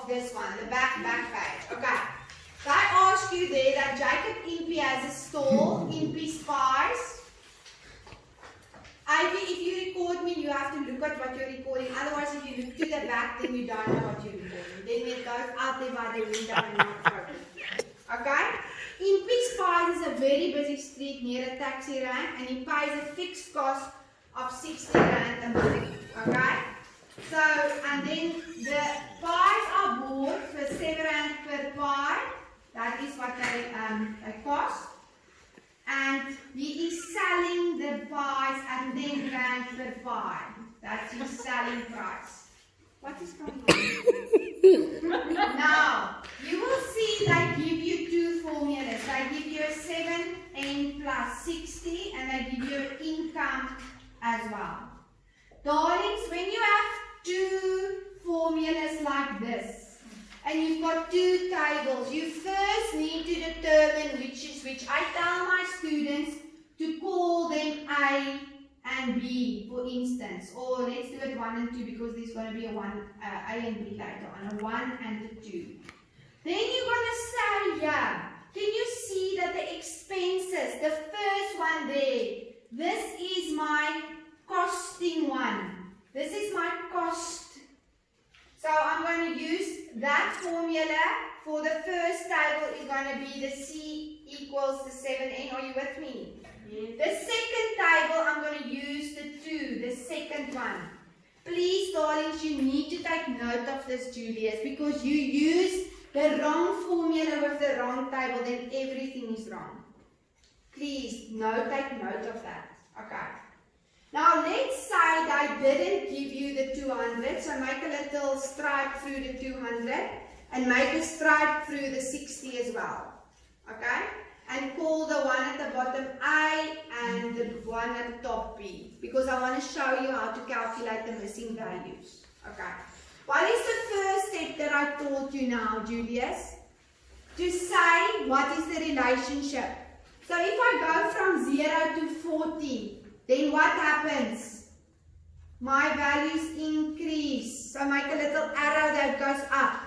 of this one, the back page. Okay. So I asked you there that Jacob Impey has a store, Impey Spies. Ivy, if you record me, you have to look at what you're recording. Otherwise, if you look to the back, then you don't know what you're recording. Then it goes out there by the window and not broken. Okay? Impey Spies is a very busy street near a taxi rank, and he pays a fixed cost of 60 rand a month. Okay? So, and then the pies are bought for 7 rand per pie. That is what they cost. And he is selling the pies at 10 rand per pie. That's his selling price. What is going on? Now, you will see they give you two formulas. They give you a 7n plus 60, and they give you an income as well. Darlings, when you have two formulas like this, and you've got two tables, you first need to determine which is which. I tell my students to call them A and B, for instance, or let's do it 1 and 2 because there's going to be a A and B later on, a 1 and a 2. Then you're going to say, yeah, can you see that the expenses, the first one there, this is my costing one. This is my cost. So I'm going to use that formula for the first table is going to be the C equals the 7n. Are you with me? Yes. The second table I'm going to use the 2, the second one. Please, darlings, you need to take note of this, Julius, because you use the wrong formula with the wrong table, then everything is wrong. Please, take note of that. Okay. Now let's say they didn't give you the 200, so make a little stripe through the 200 and make a stripe through the 60 as well. Okay? And call the one at the bottom A and the one at the top B, because I want to show you how to calculate the missing values. Okay? What is the first step that I taught you now, Julius? To say what is the relationship. So if I go from 0 to 40, then what happens? My values increase. So make a little arrow that goes up.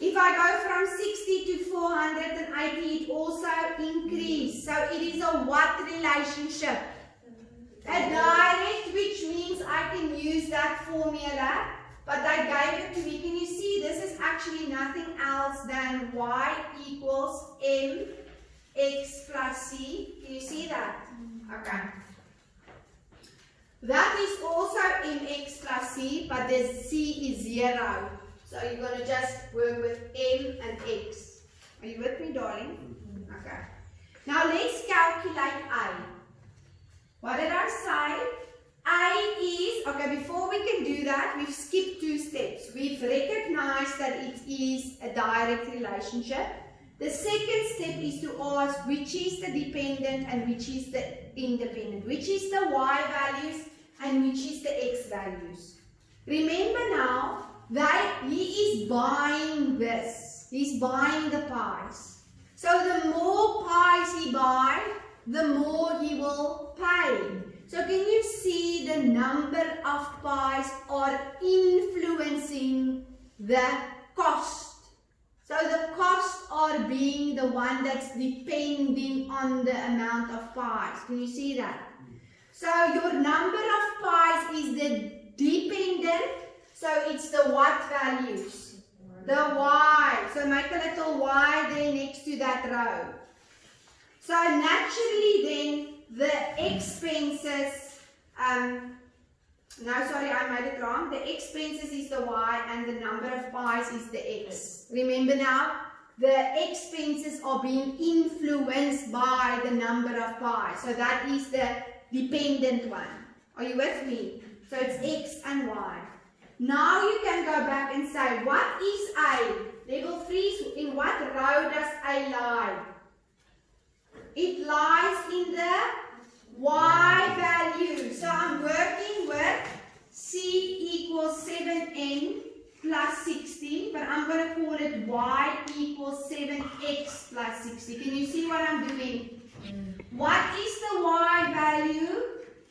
If I go from 60 to 480, it also increases. So it is a what relationship? A direct, which means I can use that formula, but they gave it to me. Can you see this is actually nothing else than y equals mx plus c. Can you see that? Okay. That is also mx plus c, but the c is 0. So you're going to just work with m and x. Are you with me, darling? Okay. Now let's calculate a. What did I say? A is, okay, before we can do that, we've skipped 2 steps. We've recognized that it is a direct relationship. The second step is to ask which is the dependent and which is the independent. Which is the y values and which is the x values. Remember now, he is buying this. He's buying the pies. So the more pies he buys, the more he will pay. So can you see the number of pies are influencing the cost? So the costs are being the one that's depending on the amount of pies. Can you see that? So your number of pies is the dependent. So it's the what values? The y. So make a little y there next to that row. So naturally then the expenses, no sorry I made it wrong. The expenses is the y and the number of pies is the x. Remember now, the expenses are being influenced by the number of pies. So that is the dependent one. Are you with me? So it's x and y. Now you can go back and say, what is A? Level 3, in what row does A lie? It lies in the y value. So I'm working with C equals 7n plus 60, but I'm going to call it y equals 7x plus 60. Can you see what I'm doing? What is the y value?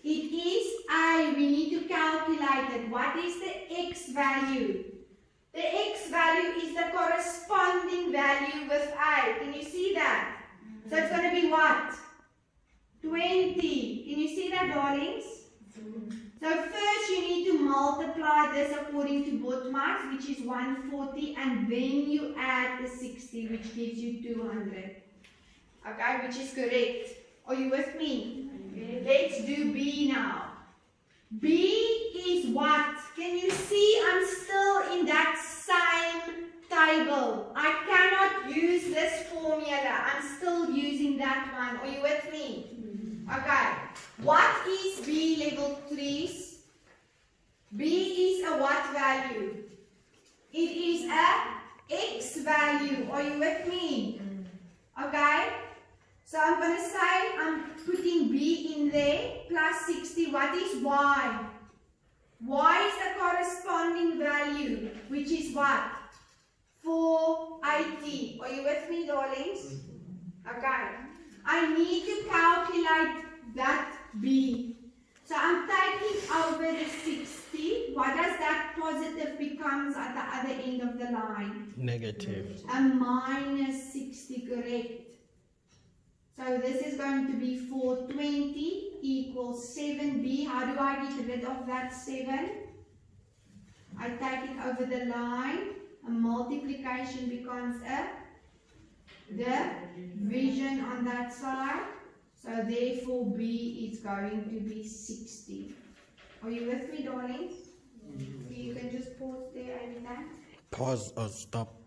It is A. We need to calculate it. What is the x value? The x value with A? Can you see that? So it's going to be what? 20. Can you see that, darlings? So first you need to multiply this according to Botmarks, which is 140, and then you add the 60, which gives you 200. Okay, which is correct. Are you with me? Let's do B now. B is what? Can you see I'm still in that same table? I cannot use this formula. I'm still using that one. Are you with me? Okay. What is B level 3's? B is a what value? It is a X value. Are you with me? Okay. So I'm going to say I'm putting B in there plus 60. What is Y? Y is the corresponding value, which is what? 480. Are you with me, darlings? Okay. I need to calculate that B. So I'm taking over the 60. What does that positive becomes at the other end of the line? Negative. A minus 60, correct. So this is going to be 420 equals 7B. How do I get rid of that 7? I take it over the line. A multiplication becomes a division on that side. So therefore B is going to be 60. Are you with me, darlings? You can just pause there, Avina. Pause or stop.